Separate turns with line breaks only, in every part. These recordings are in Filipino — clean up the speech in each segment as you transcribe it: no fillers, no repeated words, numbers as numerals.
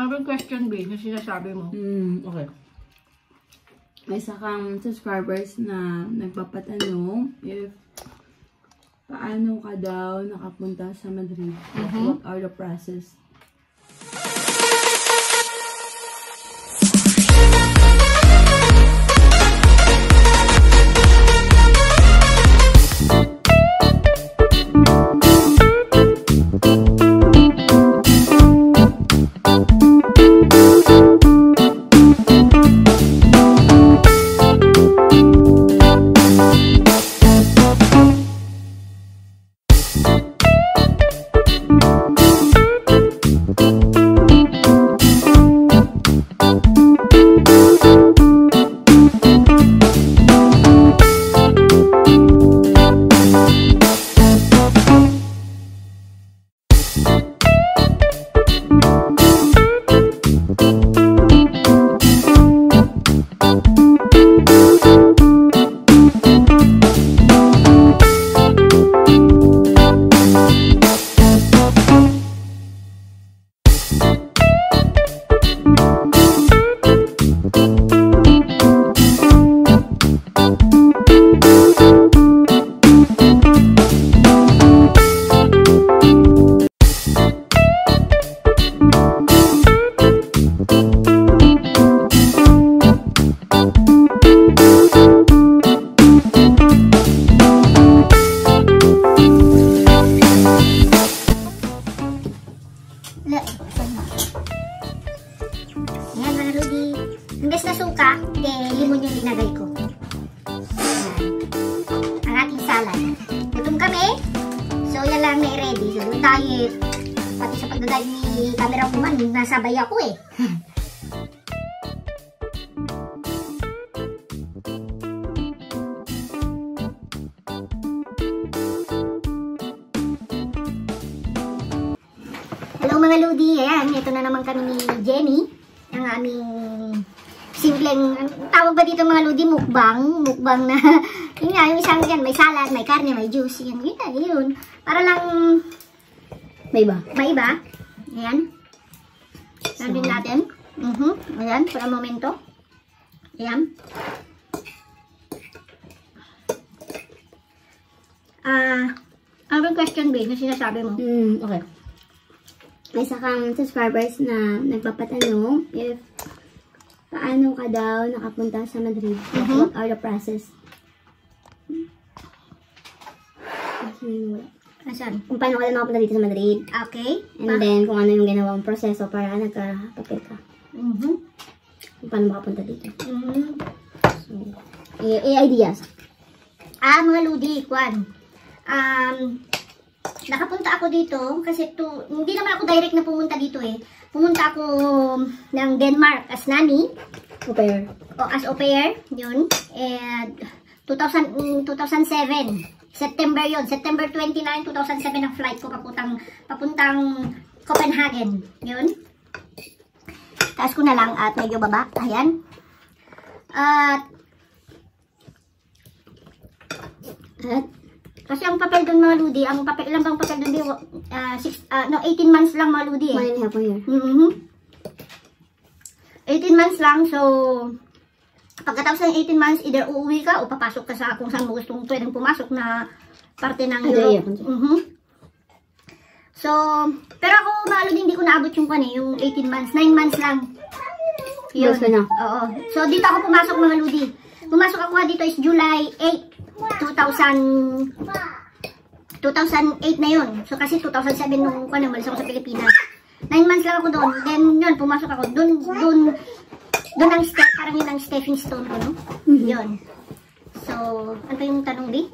Anong question, B, na sinasabi mo?
Okay. May isa kang subscribers na nagpapatanong if paano ka daw nakapunta sa Madrid? What are the process?
Ayan mga Rudy. Imbes na suka, limon yung linagay ko. Ayan. Ang ating salad. Gutom kami. So yan lang na ready. So doon tayo, pati sa pagdadrive ni camera woman, nasabay ako eh. Hello mga Ludi, ayan, ito na naman kami ni Jenny, ang aming simpleng, tawag ba dito mga Ludi, mukbang na, yun nga, yung isang yan, may salad, may karne, may juice, yun, para lang, may iba, ayan, sabihin natin, ayan, para momento, ayan, anong question, B, na sinasabi mo?
Okay. May isa kang subscribers na nagpapatanong if paano ka daw nakapunta sa Madrid? What are the process?
Asan?
Kung paano ka daw nakapunta dito sa Madrid.
Okay.
And then, kung ano yung ginawang proseso para nagka-papel ka. Kung paano makapunta dito. So, ideas.
Mga Ludi, Kwan. Nakapunta ako dito kasi hindi naman ako direct na pumunta dito eh. Pumunta ako ng Denmark as nanny.
Au pair.
As au pair, yun. 2007. September yun. September 29, 2007 ang flight ko papuntang Copenhagen. Yun. Taas ko na lang at medyo baba. Ayan. Kasi ang papel doon mga Ludi, ilan bang papel doon? 18 months lang mga Ludi eh.
1.5 year.
18 months lang, so pagkatapos ng 18 months, either uuwi ka o papasok ka sa kung saan mo gustong pwedeng pumasok na parte ng Europe. So, pero ako mga Ludi, hindi ko naabot yung 18 months, 9 months lang. Yun. Oo. So, dito ako pumasok mga Ludi. Pumasok ako dito is July 8. 2008 na yun. So kasi 2007 nung umalis ako sa Pilipinas. 9 months lang ako doon. Then yun, pumasok ako. Doon ang step, parang yun ang stepping stone ko, no? Yun. So, ano pa yung tanong, B?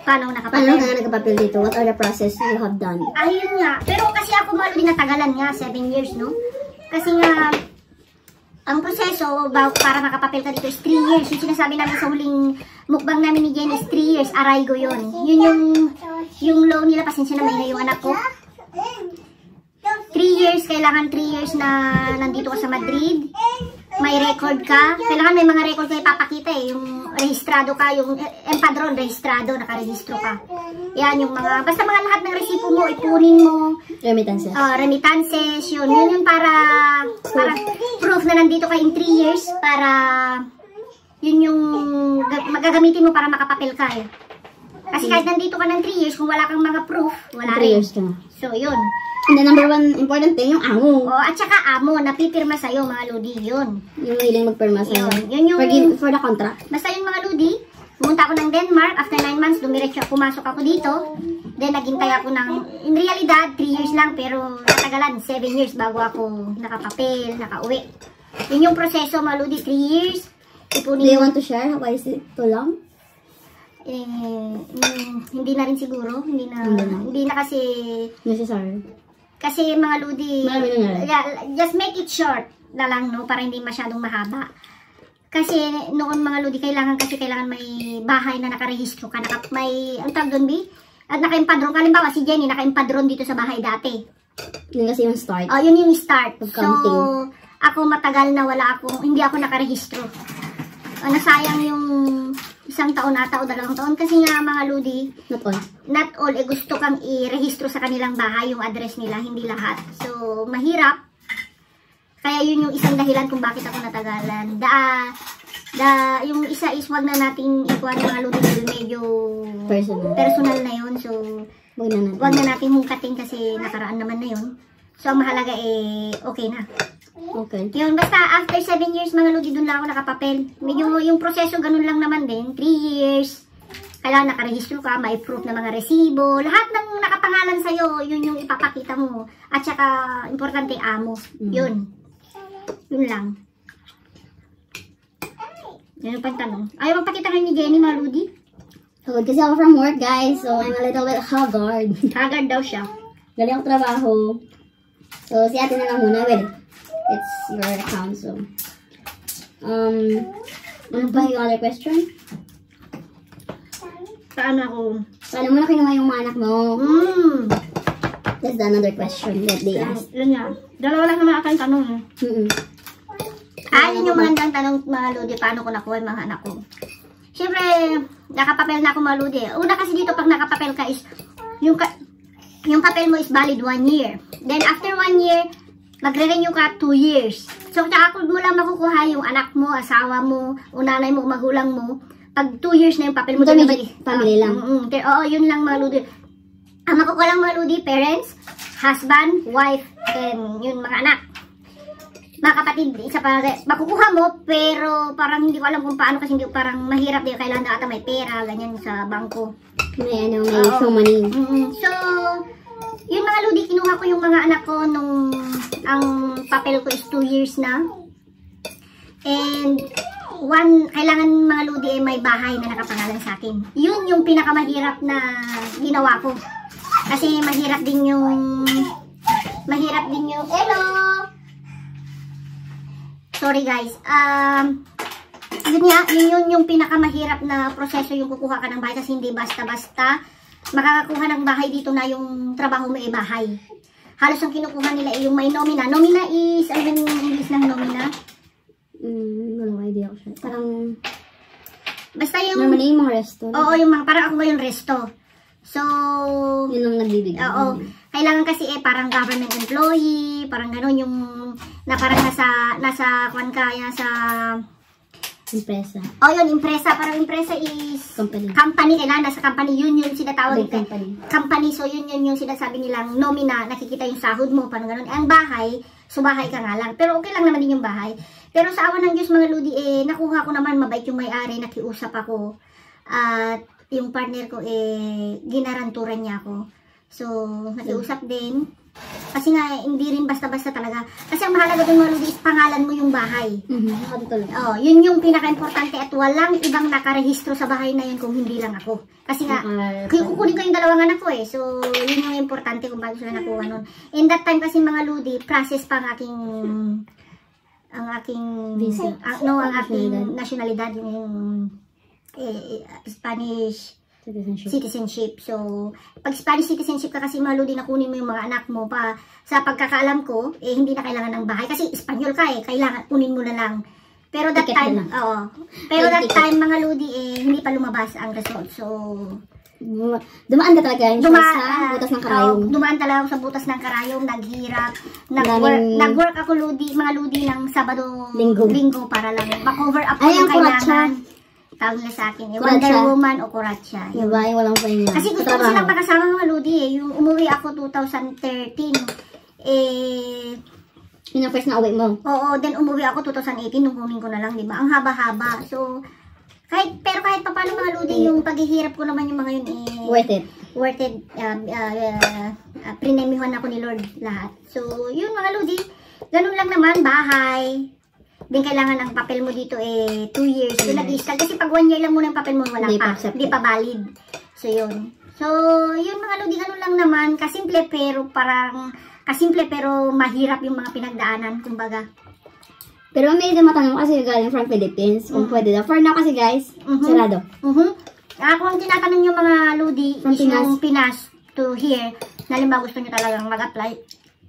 Paano nakapapel?
Paano ka nagpapel dito? What are the process you have done?
Ayun nga. Pero kasi ako malo din natagalan nga, 7 years, no? Kasi nga, ang proseso para makapapel ka dito is 3 years. Yung sinasabi namin sa huling mukbang namin ni Jenny is 3 years. Aray ko yun. Yun yung loan nila. Pasensya na may yung anak ko. 3 years. Kailangan 3 years na nandito ka sa Madrid. may record ka. Kailangan may mga record kayo ipapakita eh. Yung rehistrado ka, yung empadron, rehistrado, nakarehistro ka. Yan, yung mga, basta mga lahat ng resipo mo, ipunin mo.
Remittances.
Remittances, yun. Yun para proof na nandito ka in 3 years para yun yung magagamitin mo para makapapel ka eh. Kasi kahit nandito ka ng 3 years, kung wala kang mga proof, wala
3 years ka na.
So, yun.
And the number one important thing, yung amo.
At saka amo, napipirma sa'yo, mga lodi, yun.
Yung hiling magpirma sa'yo.
Yun yung...
For the contract.
Basta yung mga lodi, pumunta ako ng Denmark, after 9 months, pumasok ako dito. Then, naghintay ako ng, in realidad, 3 years lang, pero natagalan, 7 years bago ako nakapapel, nakauwi. Yun yung proseso, mga lodi, 3 years.
Do you want to share? Why is it too long?
Hindi na rin siguro. Hindi na kasi...
Necessary.
Kasi mga lodi, just make it short na lang, no? Para hindi masyadong mahaba. Kasi noon mga lodi, kailangan may bahay na nakarehistro ka. May, ang tawag doon, at naka-empadron. Kalimbawa, si Jenny, naka-empadron dito sa bahay dati.
Yun kasi yung start.
Yun yung start. So,
counting.
ako matagal na hindi ako nakarehistro. Nasayang yung 1 taon ata o 2 taon kasi nga mga lodi, not all gusto kang i-rehistro sa kanilang bahay yung address nila, hindi lahat. So, mahirap. Kaya yun yung isang dahilan kung bakit ako natagalan. Yung isa is wag na nating ikuha mga lodi dahil medyo personal na yun. So, wag na nating hungkating kasi nakaraan naman na yun. So, ang mahalaga okay na.
Okay.
Yun, basta after 7 years mga lodi, doon lang ako nakapapel. Medyo yung proseso ganun lang naman din. 3 years. Kailangan nakarehistro ka, may proof na mga resibo. Lahat ng nakapangalan sa'yo, yun yung ipapakita mo. At saka, importante amo. Yun. Yun lang. Yan yung pagtanong. Ayaw magpakita kayo ni Jenny, mga lodi?
Hagod kasi ako from work, guys. So, I'm a little bit haggard.
Haggard daw siya.
Galing ako trabaho. So, si ate na lang muna. Well, it's your account, so. Ano ba yung other question?
Paano
mo na kinuha yung mga anak mo? That's another question that they asked.
Yun nga. Dalawa lang naman akong tanong. Yun yung magandang tanong, mga lodi. Paano ko nakuha yung mga anak ko? Siyempre, nakapapel na ako, mga lodi. Una kasi dito, pag nakapapel ka is, yung papel mo is valid 1 year. Then, after 1 year, magre-renew ka 2 years. So, tsaka mo lang makukuha yung anak mo, asawa mo, o nanay mo, magulang mo. Pag 2 years na yung papel mo.
Family lang.
Oo, yun lang mga lodi. Ang makukuha lang mga lodi, parents, husband, wife, and yun mga anak. Mga kapatid, isa pa, makukuha mo, pero parang hindi ko alam kung paano kasi hindi parang mahirap din. Kailangan na ata may pera, ganyan sa bangko.
May so money.
So, yun mga lodi, kinuha ko yung mga anak ko nung ang papel ko is 2 years na. And kailangan mga lodi may bahay na nakapangalan sa akin. Yun yung pinakamahirap na ginawa ko. Kasi mahirap din yung hello! Sorry guys. Yun yung pinakamahirap na proseso yung kukuha ka ng bahay kasi hindi basta-basta makakakuha ng bahay dito na yung trabaho mo bahay. Halos ang kinukuha nila yung may nomina. Nomina is, ano yung English ng nomina?
Walang idea ko siya. Parang,
basta yung...
normally yung mga resto.
Oo, yung mga, parang ako ba yung resto. So...
yun ang nagbibigay.
Oo. Kailangan kasi parang government employee, parang gano'n yung, na parang nasa kwan kaya sa...
Impresa.
Yun, impresa. Parang impresa is...
Company.
Kailangan nasa company. Yun yung sinatawag. Company. So, yun yung sinasabi nilang nomina. Nakikita yung sahod mo. Parang gano'n. Ang bahay, subahay ka nga lang. Pero okay lang naman din yung bahay. Pero sa awan ng Diyos, mga lodi, nakuha ko naman. Mabait yung may-ari. Nakiusap ako. At yung partner ko, ginaranturan niya ako. So, nakiusap din. Kasi nga, hindi rin basta-basta talaga. Kasi ang mahalaga din mga lodi is pangalan mo yung bahay. Yun yung pinaka-importante at walang ibang nakarehistro sa bahay na yun kung hindi lang ako. Kasi nga, kukunin ko yung dalawang anak ko So, yun yung importante kung bakit sila nakuha nun. In that time kasi mga lodi, process pa ang aking nationalidad, yung Spanish citizenship. So, pag Spanish citizenship ka kasi mga lodi, nakunin mo yung mga anak mo pa. Sa pagkakaalam ko, hindi na kailangan ng bahay. Kasi Espanyol ka kailangan, kunin mo na lang. Pero that time, mga lodi, hindi pa lumabas ang result. So,
dumaan ka talaga sa butas ng karayom.
Dumaan talaga ako sa butas ng karayom, naghirap, nag-work ako mga lodi ng Sabado, Linggo para lang ma-cover up ko yung kailangan. Tawag nila sa akin, Wonder Woman o Kuratsa.
Diba, yung walang pahinga.
Kasi gusto ko silang makasama mga lodi Yung umuwi ako 2013,
yun ang first na uwi mo?
Oo, then umuwi ako 2018, nung kunin ko na lang, diba? Ang haba-haba. So, kahit papano mga lodi, yung paghihirap ko naman yung mga yun
worth it.
Worth it. Prinemyuhan ako ni Lord lahat. So, yun mga lodi. Ganun lang naman, bahay. Din kailangan ang papel mo dito 2 years. So, nag-i-stall. Kasi pag 1 year lang muna yung papel mo, wala pa. Hindi pa valid. So, yun. So, yun mga lodi, ganun lang naman. Kasimple pero mahirap yung mga pinagdaanan, kumbaga.
Pero may matanong kasi galing from Philippines, kung pwede daw. For now kasi guys, sarado.
Kung tinatanong yung mga lodi, yung Pinas to here, nalimba gusto nyo talagang mag-apply.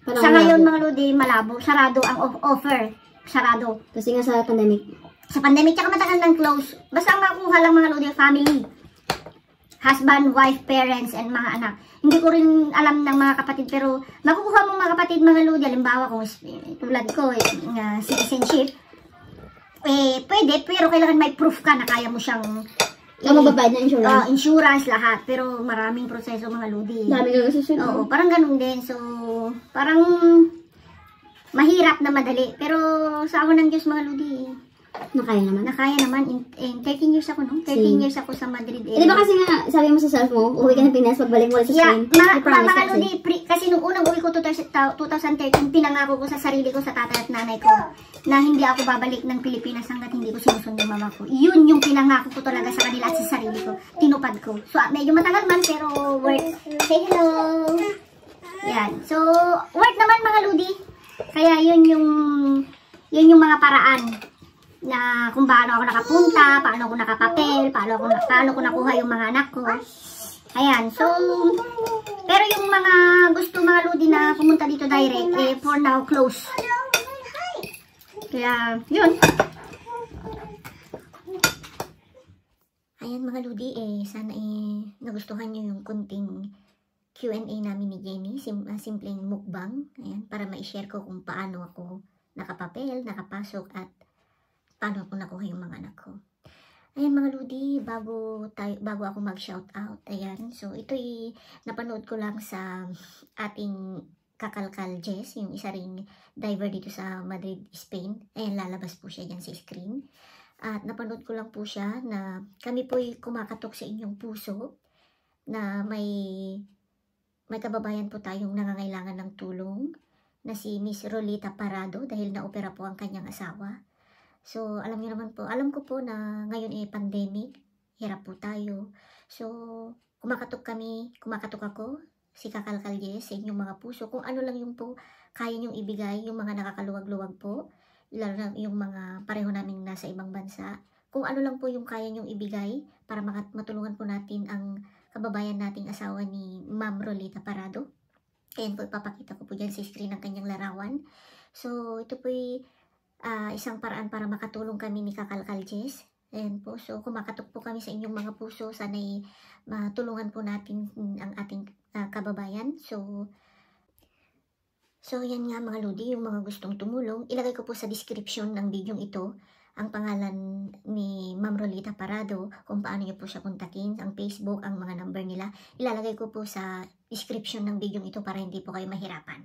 Sa ngayon mga lodi, malabo. Sarado ang offer. Sarado.
Kasi nga sa pandemic.
Sa pandemic, tsaka matagal ng close. Basta ang makuha lang mga lodi, family. Husband, wife, parents, and mga anak. Hindi ko rin alam ng mga kapatid, pero makukuha mo mga kapatid, mga lodi, halimbawa kung tulad ko, citizenship, pwede, pero kailangan may proof ka na kaya mo siyang
magbabayad ng insurance.
Insurance, lahat. Pero maraming proseso, mga lodi.
Dami ka susunod.
Oo, parang ganun din. So, parang mahirap na madali. Pero sa ako ng Diyos, mga lodi,
nakaya naman.
Nakaya naman. In 13 years ako, no? 13 years ako sa Madrid.
Di ba kasi nga, sabi mo sa self mo, uwi ka ng Pinas, pagbalik mo ulit sa Spain.
Mga lodi, kasi nung unang uwi ko 2013, pinangako ko sa sarili ko, sa tatay at nanay ko, na hindi ako babalik ng Pilipinas hanggat hindi ko sinusunod yung mama ko. Yun yung pinangako ko talaga sa kanila at sa sarili ko. Tinupad ko. So, medyo matagal man, pero work. Say hello! Yan. So, work naman mga lodi. Kaya yun yung mga paraan na kung paano ako nakapunta, paano ako nakapapel, paano ko nakuha yung mga anak ko. Ayan, so, pero yung mga gusto mga lodi na pumunta dito direct, for now, close. Kaya, yun. Ayan mga lodi, sana nagustuhan nyo yung kunting Q&A namin ni Jenny, simpleng mukbang, ayan, para ma-share ko kung paano ako nakapapel, nakapasok, at paano ako nakuha yung mga anak ko. Ayan mga lodi, bago ako mag-shoutout, ayan, so ito'y napanood ko lang sa ating kakalkal Jess, yung isa ring diver dito sa Madrid, Spain. Ayan, lalabas po siya dyan sa screen. At napanood ko lang po siya na kami po'y kumakatok sa inyong puso, na may kababayan po tayong nangangailangan ng tulong, na si Miss Rolita Parado, dahil na-opera po ang kanyang asawa. So, alam ko po na ngayon pandemic, hirap po tayo. So, kumakatok ako, si Kakalkal Jess, sa inyong mga puso, kung ano lang yung po kaya nyong ibigay, yung mga nakakaluwag-luwag po, lalo na yung mga pareho naming nasa ibang bansa, kung ano lang po yung kaya nyong ibigay para matulungan po natin ang kababayan nating asawa ni Ma'am Rolita Parado. Ayan po, ipapakita ko po dyan sa screen ng kanyang larawan. So, ito po isang paraan para makatulong kami ni Kakalkal Jess. Ayan po, so kumakatok po kami sa inyong mga puso. Sana'y matulungan po natin ang ating kababayan. So yan nga mga lodi, yung mga gustong tumulong, ilagay ko po sa description ng video ito ang pangalan ni Ma'am Rolita Parado, kung paano niyo po siya kontakin, ang Facebook, ang mga number nila. Ilalagay ko po sa description ng video ito para hindi po kayo mahirapan.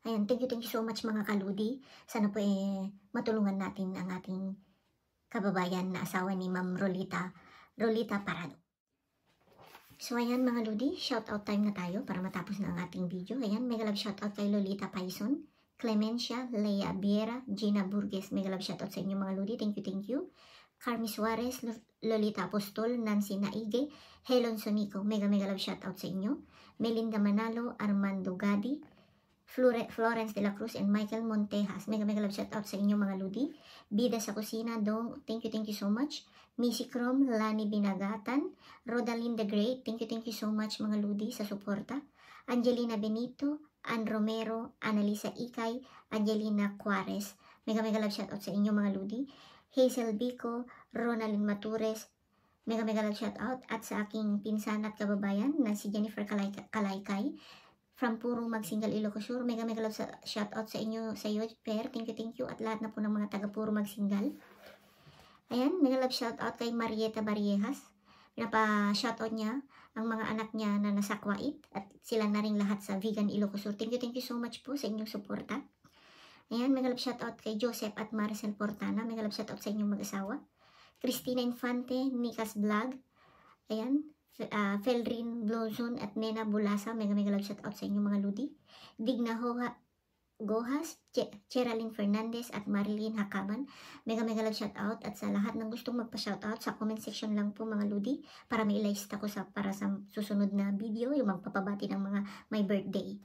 Ayan, thank you so much mga kaludi. Sana po matulungan natin ang ating kababayan na asawa ni Ma'am Rolita Parado. So ayan mga ludi, shoutout time na tayo para matapos na ang ating video. Ayan, mega love shoutout kay Lolita Paison, Clemencia, Leia Biera, Gina Burgess, mega love shoutout sa inyo mga ludi. Thank you. Carmi Suarez, Lolita Apostol, Nancy Naige, Helen Sonico, mega love shoutout sa inyo. Melinda Manalo, Armando Gadi, Florence de la Cruz and Michael Montejas. Mega love shout out sa inyo mga Ludi. Bida sa Kusina, Dong, thank you so much. Missy Crom, Lani Binagatan, Rodalyn the Great, thank you so much mga Ludi sa suporta. Angelina Benito, Ann Romero, Annalisa Ikay, Angelina Juarez. Mega love shout out sa inyo mga Ludi. Hazel Bico, Ronalyn Matures, mega love shout out. At sa aking pinsan at kababayan na si Jennifer Kalaykay from Purong Magsingal, Ilocos Sur. Mega love shout out sa inyo, sa iyo, Per. Thank you. At lahat na po ng mga taga Purong Magsingal. Ayan, mega love shout out kay Marieta Barriejas. Pinapa-shout out niya ang mga anak niya na nasa Kuwait at sila na rin lahat sa Vegan Ilocos Sur. Thank you so much po sa inyong suporta. Ayan, mega love shout out kay Joseph at Maricel Portana. Mega love shout out sa inyong mag-asawa. Christina Infante, Nikas Vlog. Ayan, Felrin Blozon at Nena Bulasa. Mega love shout out sa inyong mga Ludi. Digna Gohas, Cheralyn Fernandez at Marilyn Hakaman. Mega love shout out. At sa lahat ng gustong magpa-shout out, sa comment section lang po mga Ludi para may list ako para sa susunod na video, yung magpapabati ng mga my birthday.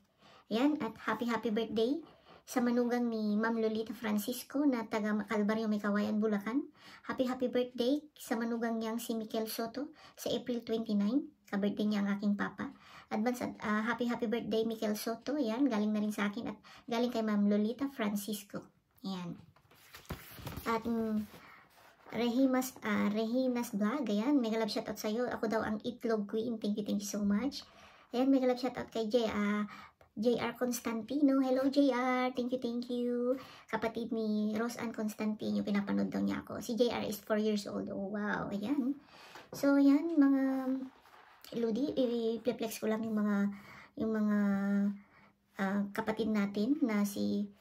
Ayan, at happy birthday sa manugang ni Ma'am Lolita Francisco na taga Calvario, May Kawayan, Bulacan. Happy birthday sa manugang niyang si Mikel Soto sa April 29. Ka-birthday niya ang aking papa. Advance happy birthday Mikel Soto. Yan, galing na rin sa akin at galing kay Ma'am Lolita Francisco. Yan. At Rehinas Vlog. Ayan, mega love shoutout sa iyo. Ako daw ang Itlog Queen. Thank you so much. Ayan, mega love shoutout kay JR Constantino. Hello JR, thank you. Kapatid ni Rose Ann Constantino, pinapanood daw niya ako. Si JR is 4 years old. Oh wow, ayan. So ayan mga Ludi, i-flex ko lang yung mga kapatid natin na si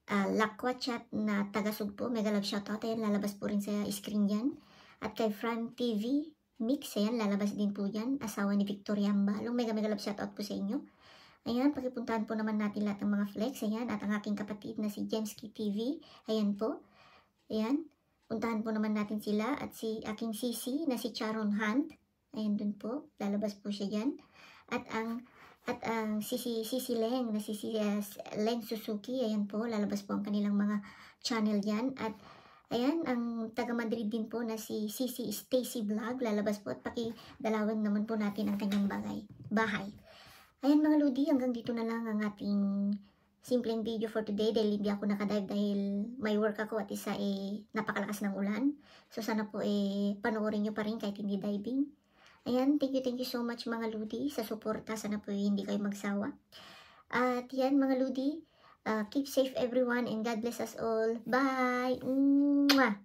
Lakwa Chat na taga Sugpo. Mega love shoutout. Ayan, lalabas po rin sa screen yan. At kay Fran TV Mix, ayan, lalabas din po yan. Asawa ni Victoria Ambalong. Mega love shoutout po sa inyo. Ayan, pakipuntahan po naman natin lahat ng mga flex. Ayan, at ang aking kapatid na si Jemski TV. Ayan po. Ayan, puntahan po naman natin sila. At si aking sisi na si Charon Hunt. Ayan dun po. Lalabas po siya dyan. At ang sisi Leng na si Leng Suzuki. Ayan po. Lalabas po ang kanilang mga channel dyan. At ayan, ang taga Madrid din po na si Sisi Stacy Vlog. Lalabas po at pakidalawan naman po natin ang kanyang bahay. Ayan mga Ludi, hanggang dito na lang ang ating simpleng video for today dahil hindi ako nakadive dahil may work ako at isa napakalakas ng ulan. So sana po panoorin nyo pa rin kahit hindi diving. Ayan, thank you so much mga Ludi sa suporta. Sana po hindi kayo magsawa. At yan mga Ludi, keep safe everyone and God bless us all. Bye! Mwah!